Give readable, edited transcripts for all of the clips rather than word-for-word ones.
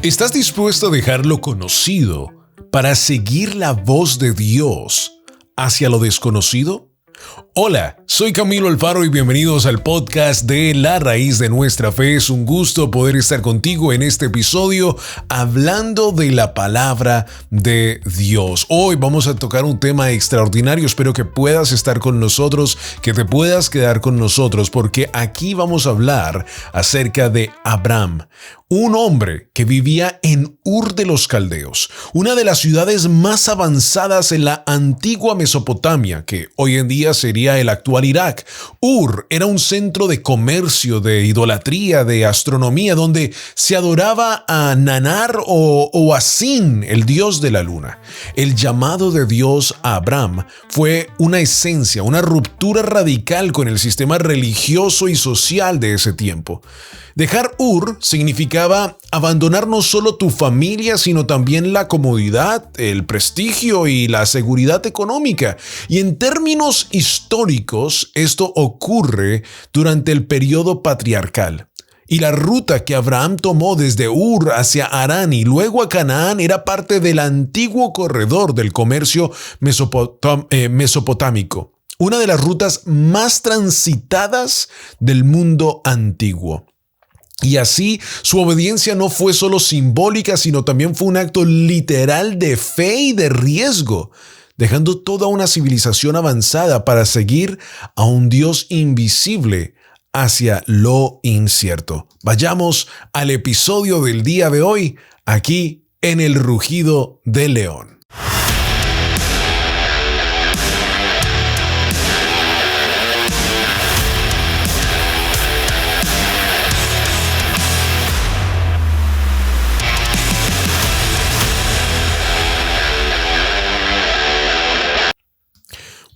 ¿Estás dispuesto a dejar lo conocido para seguir la voz de Dios hacia lo desconocido? Hola, soy Camilo Alfaro y bienvenidos al podcast de La Raíz de Nuestra Fe. Es un gusto poder estar contigo en este episodio hablando de la palabra de Dios. Hoy vamos a tocar un tema extraordinario. Espero que puedas estar con nosotros, que te puedas quedar con nosotros, porque aquí vamos a hablar acerca de Abraham, un hombre que vivía en Ur de los Caldeos, una de las ciudades más avanzadas en la antigua Mesopotamia, que hoy en día sería el actual Irak. Ur era un centro de comercio, de idolatría, de astronomía, donde se adoraba a Nanar o a Sin, el dios de la luna. El llamado de Dios a Abraham fue una esencia, una ruptura radical con el sistema religioso y social de ese tiempo. Dejar Ur significaba abandonar no solo tu familia, sino también la comodidad, el prestigio y la seguridad económica. Y en términos históricos, esto ocurre durante el periodo patriarcal. Y la ruta que Abraham tomó desde Ur hacia Harán y luego a Canaán era parte del antiguo corredor del comercio mesopotámico, una de las rutas más transitadas del mundo antiguo. Y así, su obediencia no fue solo simbólica, sino también fue un acto literal de fe y de riesgo, dejando toda una civilización avanzada para seguir a un Dios invisible hacia lo incierto. Vayamos al episodio del día de hoy, aquí en El Rugido del León.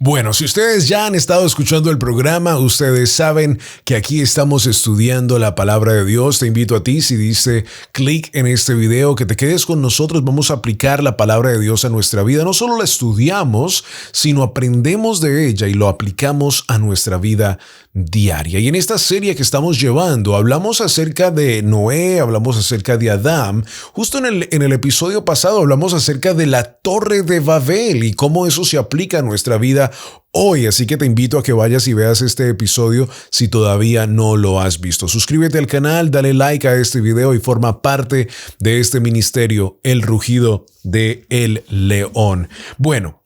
Bueno, si ustedes ya han estado escuchando el programa, ustedes saben que aquí estamos estudiando la palabra de Dios. Te invito a ti, si diste clic en este video, que te quedes con nosotros. Vamos a aplicar la palabra de Dios a nuestra vida. No solo la estudiamos, sino aprendemos de ella y lo aplicamos a nuestra vida diaria. Y en esta serie que estamos llevando, hablamos acerca de Noé, hablamos acerca de Adán. Justo en el episodio pasado hablamos acerca de la Torre de Babel y cómo eso se aplica a nuestra vida hoy. Así que te invito a que vayas y veas este episodio si todavía no lo has visto. Suscríbete al canal, dale like a este video y forma parte de este ministerio, El Rugido del León. Bueno,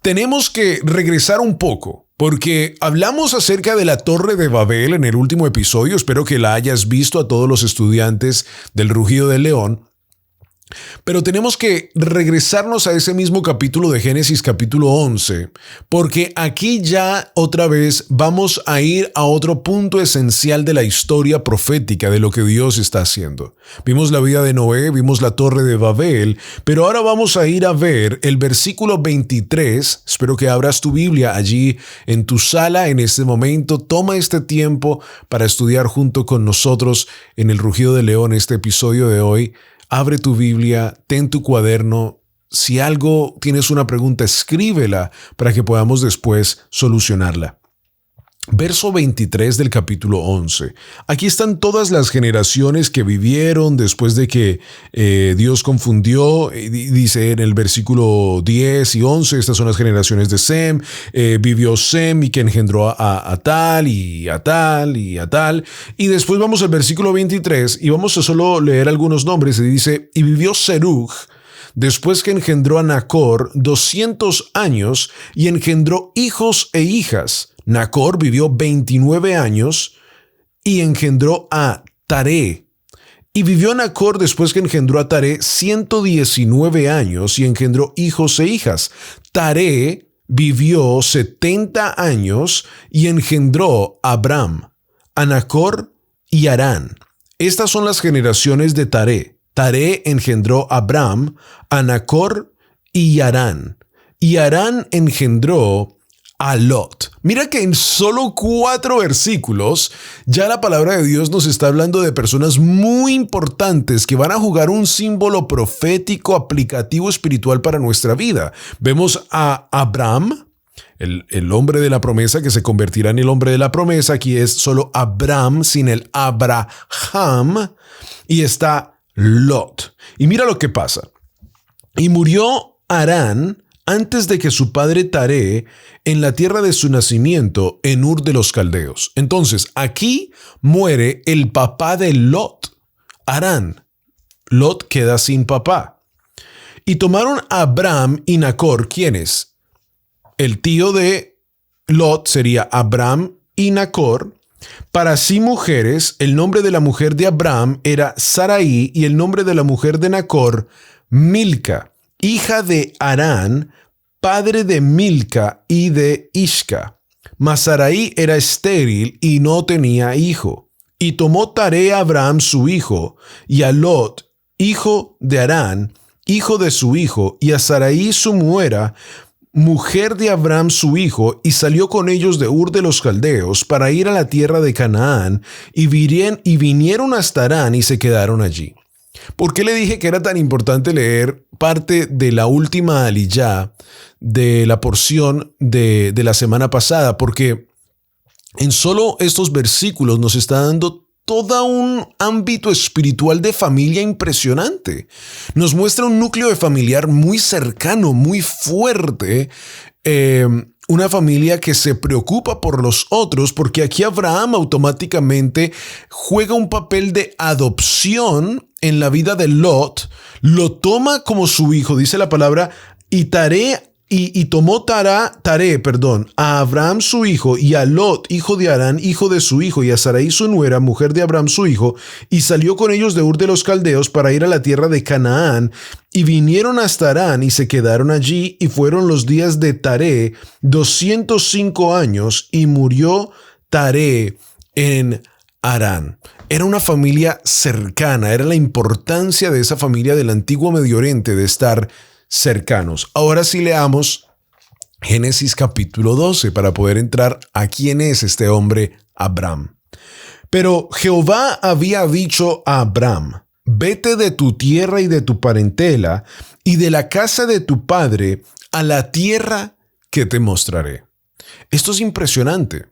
tenemos que regresar un poco, porque hablamos acerca de la Torre de Babel en el último episodio. Espero que la hayas visto, a todos los estudiantes del Rugido del León. Pero tenemos que regresarnos a ese mismo capítulo de Génesis, capítulo 11, porque aquí ya otra vez vamos a ir a otro punto esencial de la historia profética de lo que Dios está haciendo. Vimos la vida de Noé, vimos la Torre de Babel, pero ahora vamos a ir a ver el versículo 23. Espero que abras tu Biblia allí en tu sala en este momento. Toma este tiempo para estudiar junto con nosotros en El Rugido del León este episodio de hoy. Abre tu Biblia, ten tu cuaderno. Si tienes una pregunta, escríbela para que podamos después solucionarla. Verso 23 del capítulo 11. Aquí están todas las generaciones que vivieron después de que Dios confundió. Dice en el versículo 10 y 11, estas son las generaciones de Sem. Vivió Sem y que engendró a tal y a tal y a tal. Y después vamos al versículo 23 y vamos a solo leer algunos nombres. Y dice, y vivió Serug, después que engendró a Nacor 200 años y engendró hijos e hijas. Nacor vivió 29 años y engendró a Taré. Y vivió Nacor después que engendró a Taré 119 años y engendró hijos e hijas. Taré vivió 70 años y engendró a Abram, a Nacor y Harán. Estas son las generaciones de Taré. Taré engendró a Abram, a Nacor y Harán. Y Harán engendró a Lot. Mira que en solo 4 versículos ya la palabra de Dios nos está hablando de personas muy importantes que van a jugar un símbolo profético, aplicativo, espiritual para nuestra vida. Vemos a Abraham, el hombre de la promesa que se convertirá en el hombre de la promesa. Aquí es solo Abraham sin el Abraham. Y está Lot. Y mira lo que pasa. Y murió Harán antes de que su padre Taré en la tierra de su nacimiento, en Ur de los Caldeos. Entonces, aquí muere el papá de Lot, Harán. Lot queda sin papá. Y tomaron a Abram y Nacor, ¿quiénes? El tío de Lot sería Abram y Nacor. Para sí mujeres, el nombre de la mujer de Abram era Sarai y el nombre de la mujer de Nacor, Milca, hija de Harán, padre de Milca y de Isca. Mas Sarai era estéril y no tenía hijo. Y tomó Taré a Abram su hijo, y a Lot, hijo de Harán, hijo de su hijo, y a Sarai su nuera, mujer de Abram su hijo, y salió con ellos de Ur de los Caldeos para ir a la tierra de Canaán, y vinieron hasta Harán y se quedaron allí. ¿Por qué le dije que era tan importante leer parte de la última aliyá de la porción de la semana pasada? Porque en solo estos versículos nos está dando todo un ámbito espiritual de familia impresionante. Nos muestra un núcleo de familiar muy cercano, muy fuerte, una familia que se preocupa por los otros, porque aquí Abraham automáticamente juega un papel de adopción en la vida de Lot, lo toma como su hijo, dice la palabra, y tomó Taré, a Abraham su hijo, y a Lot, hijo de Harán, hijo de su hijo, y a Sarai su nuera, mujer de Abraham su hijo, y salió con ellos de Ur de los Caldeos para ir a la tierra de Canaán, y vinieron hasta Harán y se quedaron allí, y fueron los días de Taré 205 años, y murió Taré en Harán. Era una familia cercana, era la importancia de esa familia del antiguo Medio Oriente de estar cercanos. Ahora sí leamos Génesis capítulo 12 para poder entrar a quién es este hombre Abram. Pero Jehová había dicho a Abram: vete de tu tierra y de tu parentela y de la casa de tu padre a la tierra que te mostraré. Esto es impresionante.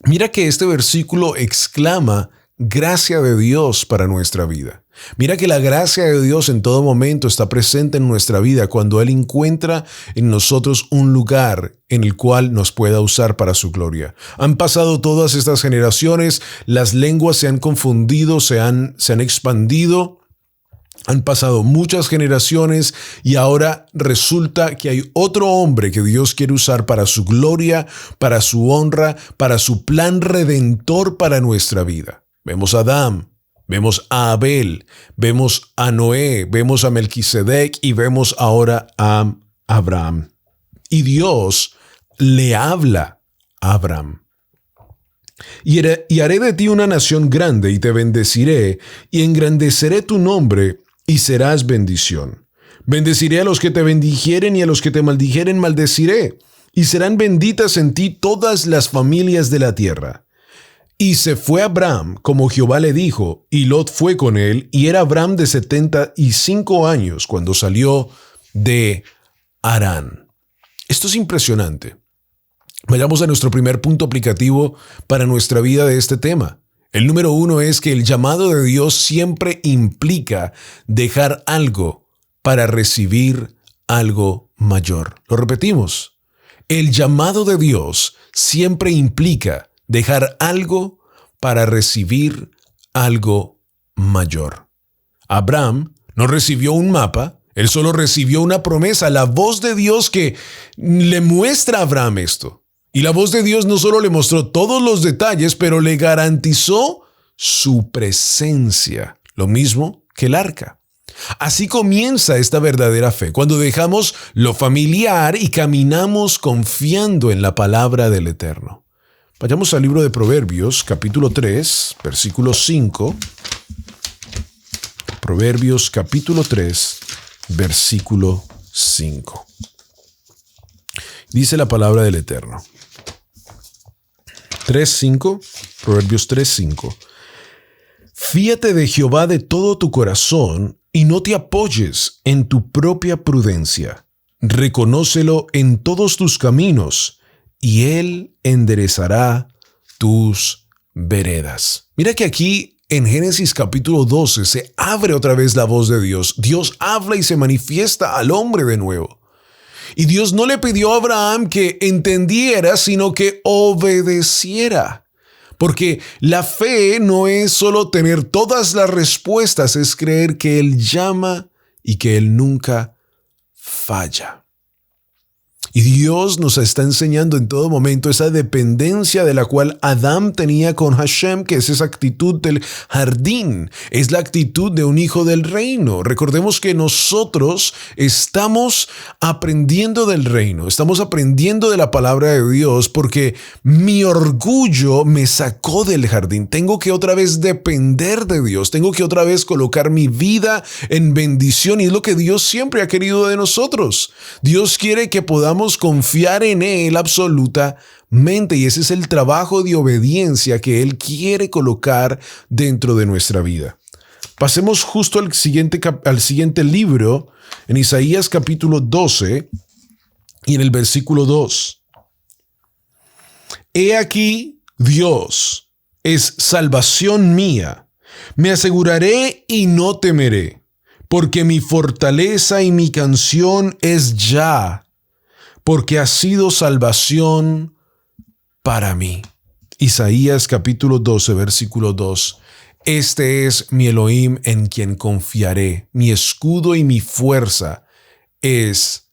Mira que este versículo exclama gracia de Dios para nuestra vida. Mira que la gracia de Dios en todo momento está presente en nuestra vida cuando Él encuentra en nosotros un lugar en el cual nos pueda usar para su gloria. Han pasado todas estas generaciones, las lenguas se han confundido, se han expandido. Han pasado muchas generaciones y ahora resulta que hay otro hombre que Dios quiere usar para su gloria, para su honra, para su plan redentor para nuestra vida. Vemos a Adán, vemos a Abel, vemos a Noé, vemos a Melquisedec y vemos ahora a Abraham. Y Dios le habla a Abraham. Y haré de ti una nación grande y te bendeciré y engrandeceré tu nombre y serás bendición. Bendeciré a los que te bendijeren y a los que te maldijeren maldeciré. Y serán benditas en ti todas las familias de la tierra. Y se fue Abram como Jehová le dijo, y Lot fue con él, y era Abram de 75 años cuando salió de Harán. Esto es impresionante. Vayamos a nuestro primer punto aplicativo para nuestra vida de este tema. El número 1 es que el llamado de Dios siempre implica dejar algo para recibir algo mayor. Lo repetimos. El llamado de Dios siempre implica dejar algo para recibir algo mayor. Abraham no recibió un mapa, él solo recibió una promesa, la voz de Dios que le muestra a Abraham esto. Y la voz de Dios no solo le mostró todos los detalles, pero le garantizó su presencia, lo mismo que el arca. Así comienza esta verdadera fe, cuando dejamos lo familiar y caminamos confiando en la palabra del Eterno. Vayamos al libro de Proverbios, capítulo 3, versículo 5. Proverbios, capítulo 3, versículo 5. Dice la palabra del Eterno. 3:5, Proverbios 3:5. Fíate de Jehová de todo tu corazón y no te apoyes en tu propia prudencia. Reconócelo en todos tus caminos y Él enderezará tus veredas. Mira que aquí en Génesis capítulo 12 se abre otra vez la voz de Dios. Dios habla y se manifiesta al hombre de nuevo. Y Dios no le pidió a Abraham que entendiera, sino que obedeciera. Porque la fe no es solo tener todas las respuestas, es creer que Él llama y que Él nunca falla. Y Dios nos está enseñando en todo momento esa dependencia de la cual Adán tenía con Hashem, que es esa actitud del jardín, es la actitud de un hijo del reino. Recordemos que nosotros estamos aprendiendo del reino, estamos aprendiendo de la palabra de Dios porque mi orgullo me sacó del jardín. Tengo que otra vez depender de Dios, tengo que otra vez colocar mi vida en bendición y es lo que Dios siempre ha querido de nosotros. Dios quiere que podamos confiar en Él absolutamente y ese es el trabajo de obediencia que Él quiere colocar dentro de nuestra vida. Pasemos justo al siguiente libro, en Isaías capítulo 12 y en el versículo 2. He aquí, Dios es salvación mía. Me aseguraré y no temeré, porque mi fortaleza y mi canción es Yah, porque ha sido salvación para mí. Isaías capítulo 12, versículo 2. Este es mi Elohim en quien confiaré. Mi escudo y mi fuerza es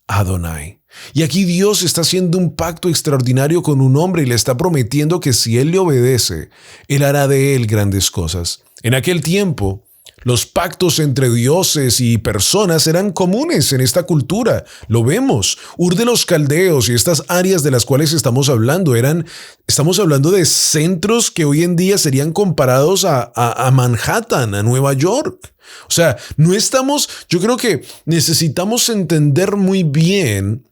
Adonai. Y aquí Dios está haciendo un pacto extraordinario con un hombre y le está prometiendo que si él le obedece, él hará de él grandes cosas. En aquel tiempo, los pactos entre dioses y personas eran comunes en esta cultura. Lo vemos. Ur de los Caldeos y estas áreas de las cuales estamos hablando estamos hablando de centros que hoy en día serían comparados a Manhattan, a Nueva York. O sea, yo creo que necesitamos entender muy bien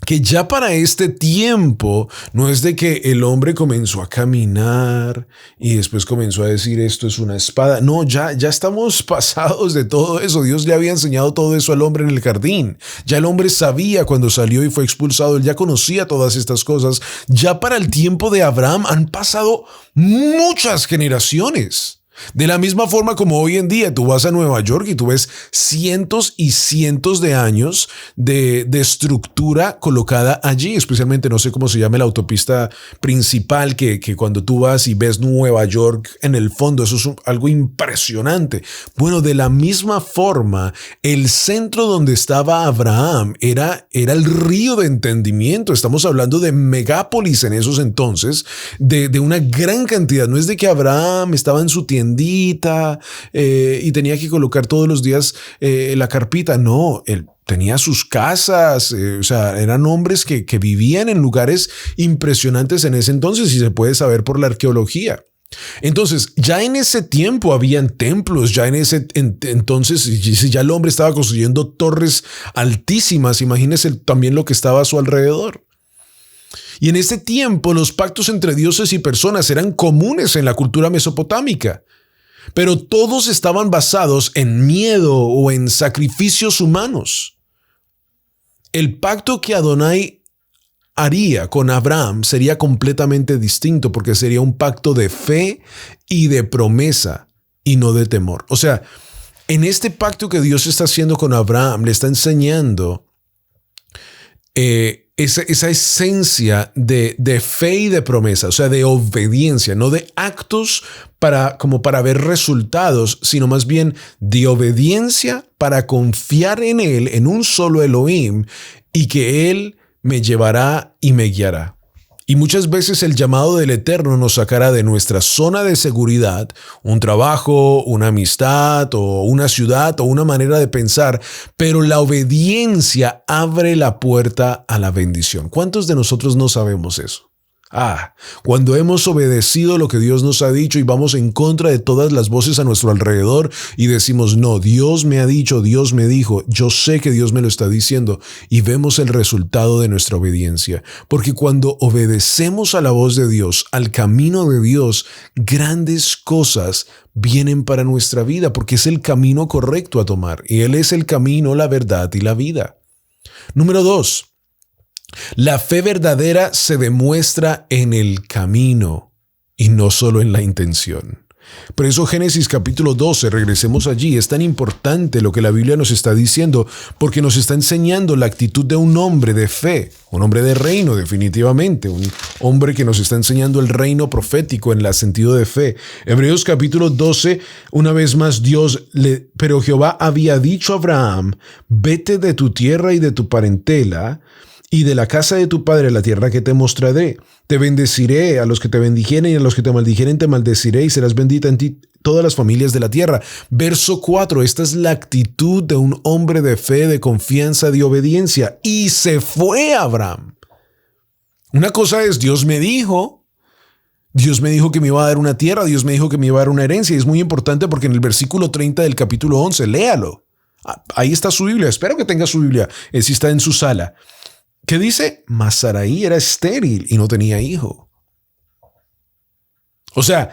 que ya para este tiempo no es de que el hombre comenzó a caminar y después comenzó a decir esto es una espada. No, ya estamos pasados de todo eso. Dios le había enseñado todo eso al hombre en el jardín. Ya el hombre sabía cuando salió y fue expulsado, él ya conocía todas estas cosas. Ya para el tiempo de Abraham han pasado muchas generaciones. De la misma forma como hoy en día tú vas a Nueva York y tú ves cientos y cientos de años de estructura colocada allí, especialmente no sé cómo se llama la autopista principal que cuando tú vas y ves Nueva York en el fondo, eso es algo impresionante. Bueno, de la misma forma, el centro donde estaba Abraham era el río de entendimiento. Estamos hablando de megápolis en esos entonces, de una gran cantidad. No es de que Abraham estaba en su tienda y tenía que colocar todos los días la carpita. No, él tenía sus casas, o sea, eran hombres que vivían en lugares impresionantes en ese entonces y se puede saber por la arqueología. Entonces, ya en ese tiempo habían templos, ya en ese entonces, si ya el hombre estaba construyendo torres altísimas, imagínese también lo que estaba a su alrededor. Y en ese tiempo los pactos entre dioses y personas eran comunes en la cultura mesopotámica. Pero todos estaban basados en miedo o en sacrificios humanos. El pacto que Adonai haría con Abraham sería completamente distinto porque sería un pacto de fe y de promesa y no de temor. O sea, en este pacto que Dios está haciendo con Abraham le está enseñando esa esencia de fe y de promesa, o sea, de obediencia, no de actos como para ver resultados, sino más bien de obediencia para confiar en Él, en un solo Elohim, y que Él me llevará y me guiará. Y muchas veces el llamado del Eterno nos sacará de nuestra zona de seguridad, un trabajo, una amistad o una ciudad o una manera de pensar, pero la obediencia abre la puerta a la bendición. ¿Cuántos de nosotros no sabemos eso? Cuando hemos obedecido lo que Dios nos ha dicho y vamos en contra de todas las voces a nuestro alrededor y decimos, no, Dios me ha dicho, Dios me dijo, yo sé que Dios me lo está diciendo y vemos el resultado de nuestra obediencia. Porque cuando obedecemos a la voz de Dios, al camino de Dios, grandes cosas vienen para nuestra vida porque es el camino correcto a tomar y Él es el camino, la verdad y la vida. Número 2. La fe verdadera se demuestra en el camino y no solo en la intención. Por eso Génesis capítulo 12, regresemos allí, es tan importante lo que la Biblia nos está diciendo, porque nos está enseñando la actitud de un hombre de fe, un hombre de reino definitivamente, un hombre que nos está enseñando el reino profético en el sentido de fe. Hebreos capítulo 12, una vez más pero Jehová había dicho a Abraham, vete de tu tierra y de tu parentela, y de la casa de tu padre la tierra que te mostraré. Te bendeciré, a los que te bendijeren y a los que te maldijeren te maldeciré, y serás bendita en ti todas las familias de la tierra. Verso 4, esta es la actitud de un hombre de fe, de confianza, de obediencia. Y se fue Abraham. Una cosa es, Dios me dijo que me iba a dar una tierra, Dios me dijo que me iba a dar una herencia, y es muy importante porque en el versículo 30 del capítulo 11, léalo. Ahí está su Biblia, espero que tenga su Biblia, si está en su sala. ¿Qué dice? Mas Sarai era estéril y no tenía hijo. O sea,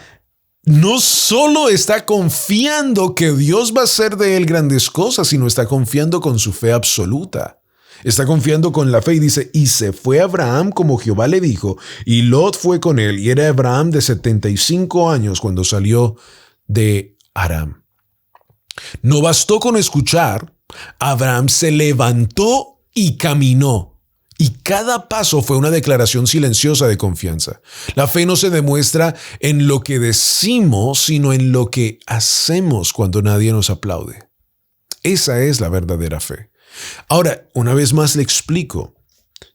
no solo está confiando que Dios va a hacer de él grandes cosas, sino está confiando con su fe absoluta. Está confiando con la fe y dice, y se fue Abraham como Jehová le dijo, y Lot fue con él, y era Abraham de 75 años cuando salió de Aram. No bastó con escuchar, Abraham se levantó y caminó. Y cada paso fue una declaración silenciosa de confianza. La fe no se demuestra en lo que decimos, sino en lo que hacemos cuando nadie nos aplaude. Esa es la verdadera fe. Ahora, una vez más le explico.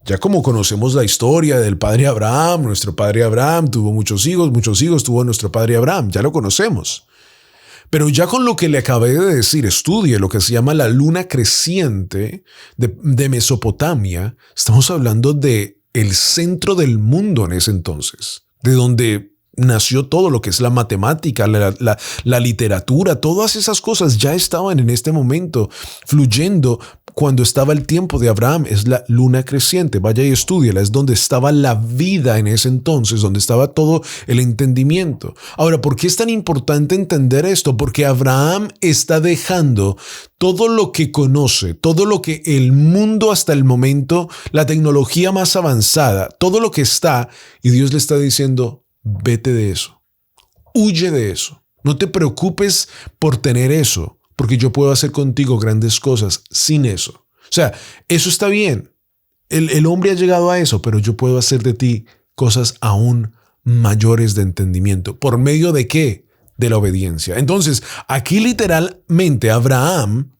Ya como conocemos la historia del padre Abraham, nuestro padre Abraham tuvo muchos hijos tuvo nuestro padre Abraham, ya lo conocemos. Pero ya con lo que le acabé de decir, estudie lo que se llama la luna creciente de Mesopotamia. Estamos hablando de el centro del mundo en ese entonces, de donde nació todo lo que es la matemática, la literatura, todas esas cosas ya estaban en este momento fluyendo cuando estaba el tiempo de Abraham. Es la luna creciente, vaya y estúdiela, es donde estaba la vida en ese entonces, donde estaba todo el entendimiento. Ahora, ¿por qué es tan importante entender esto? Porque Abraham está dejando todo lo que conoce, todo lo que el mundo hasta el momento, la tecnología más avanzada, todo lo que está, y Dios le está diciendo, vete de eso, huye de eso, no te preocupes por tener eso, porque yo puedo hacer contigo grandes cosas sin eso. O sea, eso está bien, el hombre ha llegado a eso, pero yo puedo hacer de ti cosas aún mayores de entendimiento. ¿Por medio de qué? De la obediencia. Entonces, aquí literalmente Abraham,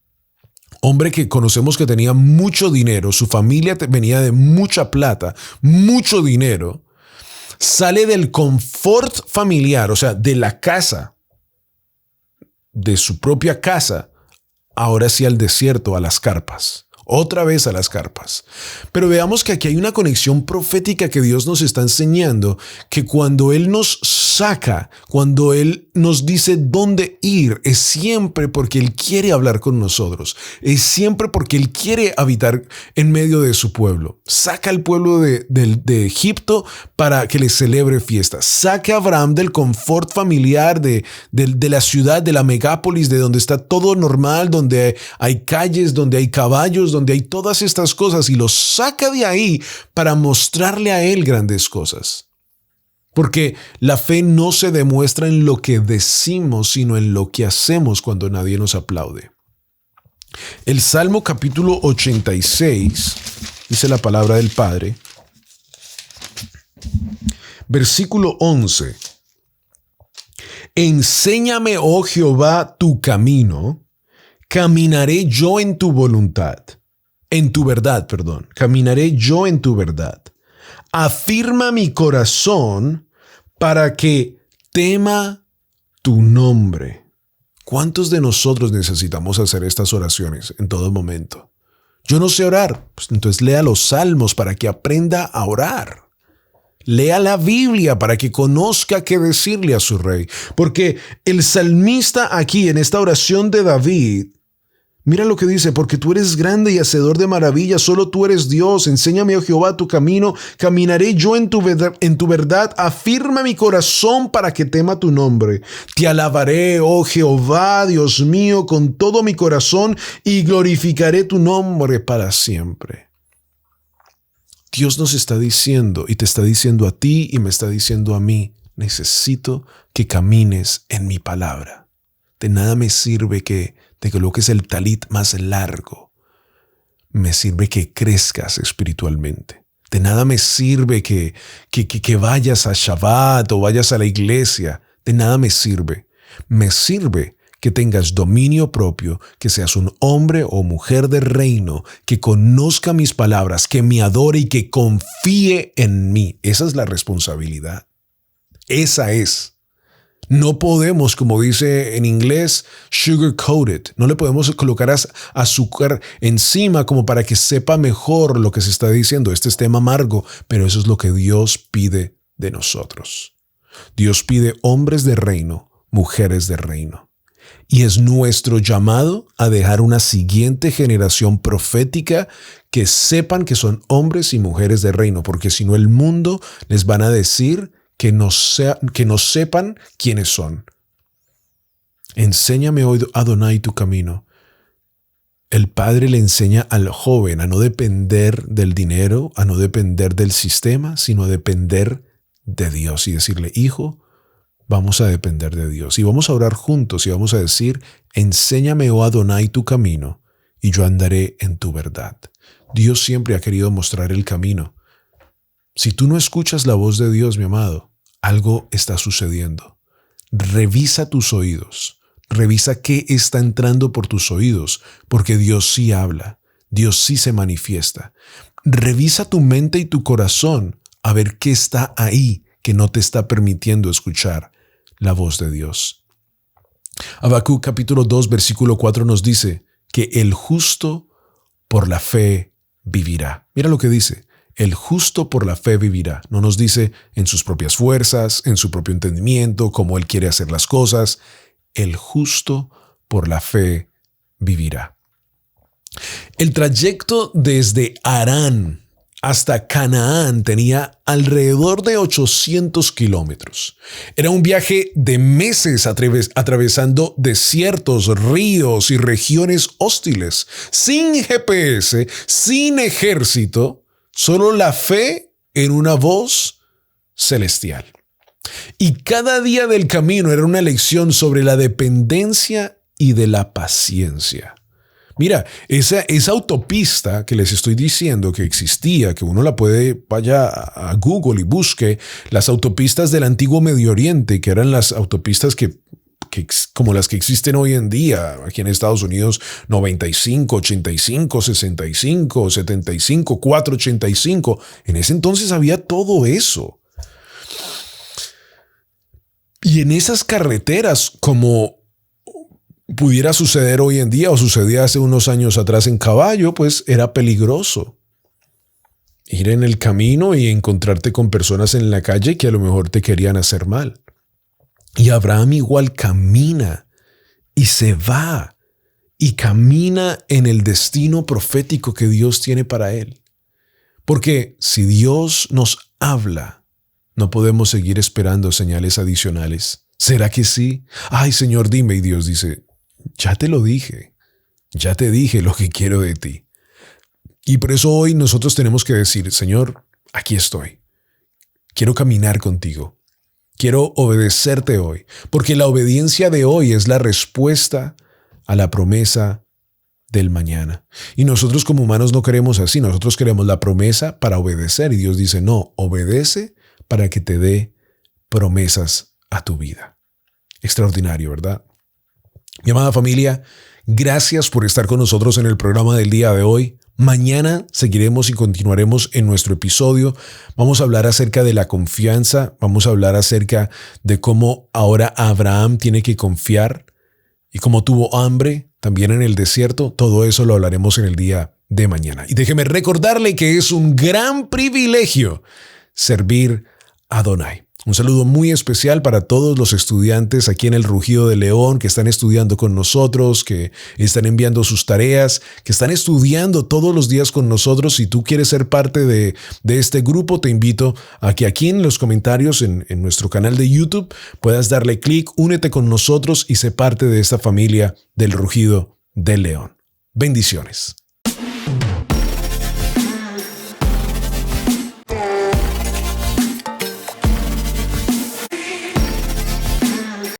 hombre que conocemos que tenía mucho dinero, su familia venía de mucha plata, mucho dinero, sale del confort familiar, o sea, de la casa, de su propia casa, ahora sí al desierto, a las carpas. Otra vez a las carpas. Pero veamos que aquí hay una conexión profética que Dios nos está enseñando, que cuando Él nos saca, cuando Él nos dice dónde ir, es siempre porque Él quiere hablar con nosotros, es siempre porque Él quiere habitar en medio de su pueblo. Saca al pueblo de Egipto para que le celebre fiestas. Saca a Abraham del confort familiar de la ciudad, de la megápolis, de donde está todo normal, donde hay calles, donde hay caballos, donde hay todas estas cosas, y lo saca de ahí para mostrarle a él grandes cosas. Porque la fe no se demuestra en lo que decimos, sino en lo que hacemos cuando nadie nos aplaude. El Salmo capítulo 86, dice la palabra del Padre, versículo 11. Enséñame, oh Jehová, tu camino, caminaré yo en tu voluntad. Caminaré yo en tu verdad. Afirma mi corazón para que tema tu nombre. ¿Cuántos de nosotros necesitamos hacer estas oraciones en todo momento? Yo no sé orar, pues entonces lea los salmos para que aprenda a orar. Lea la Biblia para que conozca qué decirle a su rey. Porque el salmista aquí en esta oración de David, mira lo que dice, porque tú eres grande y hacedor de maravillas, solo tú eres Dios. Enséñame, oh Jehová, tu camino, caminaré yo en tu verdad. Afirma mi corazón para que tema tu nombre. Te alabaré, oh Jehová, Dios mío, con todo mi corazón, y glorificaré tu nombre para siempre. Dios nos está diciendo, y te está diciendo a ti y me está diciendo a mí, necesito que camines en mi palabra. De nada me sirve que te coloques el talit más largo. Me sirve que crezcas espiritualmente. De nada me sirve que vayas a Shabbat o vayas a la iglesia. De nada me sirve. Me sirve que tengas dominio propio, que seas un hombre o mujer de reino, que conozca mis palabras, que me adore y que confíe en mí. Esa es la responsabilidad. Esa es. No podemos, como dice en inglés, sugarcoat it. No le podemos colocar azúcar encima como para que sepa mejor lo que se está diciendo. Este es tema amargo, pero eso es lo que Dios pide de nosotros. Dios pide hombres de reino, mujeres de reino. Y es nuestro llamado a dejar una siguiente generación profética que sepan que son hombres y mujeres de reino, porque si no el mundo les van a decir que no sepan quiénes son. Enséñame hoy, Adonai, tu camino. El padre le enseña al joven a no depender del dinero, a no depender del sistema, sino a depender de Dios y decirle, hijo, vamos a depender de Dios. Y vamos a orar juntos y vamos a decir, enséñame, oh Adonai, tu camino, y yo andaré en tu verdad. Dios siempre ha querido mostrar el camino. Si tú no escuchas la voz de Dios, mi amado, algo está sucediendo. Revisa tus oídos. Revisa qué está entrando por tus oídos, porque Dios sí habla. Dios sí se manifiesta. Revisa tu mente y tu corazón a ver qué está ahí que no te está permitiendo escuchar la voz de Dios. Habacuc capítulo 2, versículo 4 nos dice que el justo por la fe vivirá. Mira lo que dice. El justo por la fe vivirá. No nos dice en sus propias fuerzas, en su propio entendimiento, cómo él quiere hacer las cosas. El justo por la fe vivirá. El trayecto desde Harán hasta Canaán tenía alrededor de 800 kilómetros. Era un viaje de meses atravesando desiertos, ríos y regiones hostiles, sin GPS, sin ejército, solo la fe en una voz celestial. Y cada día del camino era una lección sobre la dependencia y de la paciencia. Mira, esa autopista que les estoy diciendo que existía, que uno la puede, vaya a Google y busque, las autopistas del antiguo Medio Oriente, que eran las autopistas que como las que existen hoy en día, aquí en Estados Unidos, 95, 85, 65, 75, 485. En ese entonces había todo eso. Y en esas carreteras, como pudiera suceder hoy en día o sucedía hace unos años atrás en caballo, pues era peligroso. Ir en el camino y encontrarte con personas en la calle que a lo mejor te querían hacer mal. Y Abraham igual camina y se va y camina en el destino profético que Dios tiene para él. Porque si Dios nos habla, no podemos seguir esperando señales adicionales. ¿Será que sí? Ay, Señor, dime. Y Dios dice, ya te lo dije. Ya te dije lo que quiero de ti. Y por eso hoy nosotros tenemos que decir, Señor, aquí estoy. Quiero caminar contigo. Quiero obedecerte hoy, porque la obediencia de hoy es la respuesta a la promesa del mañana. Y nosotros como humanos no queremos así, nosotros queremos la promesa para obedecer. Y Dios dice, no, obedece para que te dé promesas a tu vida. Extraordinario, ¿verdad? Mi amada familia, gracias por estar con nosotros en el programa del día de hoy. Mañana seguiremos y continuaremos en nuestro episodio. Vamos a hablar acerca de la confianza. Vamos a hablar acerca de cómo ahora Abraham tiene que confiar y cómo tuvo hambre también en el desierto. Todo eso lo hablaremos en el día de mañana. Y déjeme recordarle que es un gran privilegio servir a Adonai. Un saludo muy especial para todos los estudiantes aquí en el Rugido de León que están estudiando con nosotros, que están enviando sus tareas, que están estudiando todos los días con nosotros. Si tú quieres ser parte de este grupo, te invito a que aquí en los comentarios en nuestro canal de YouTube puedas darle clic, únete con nosotros y sé parte de esta familia del Rugido de León. Bendiciones.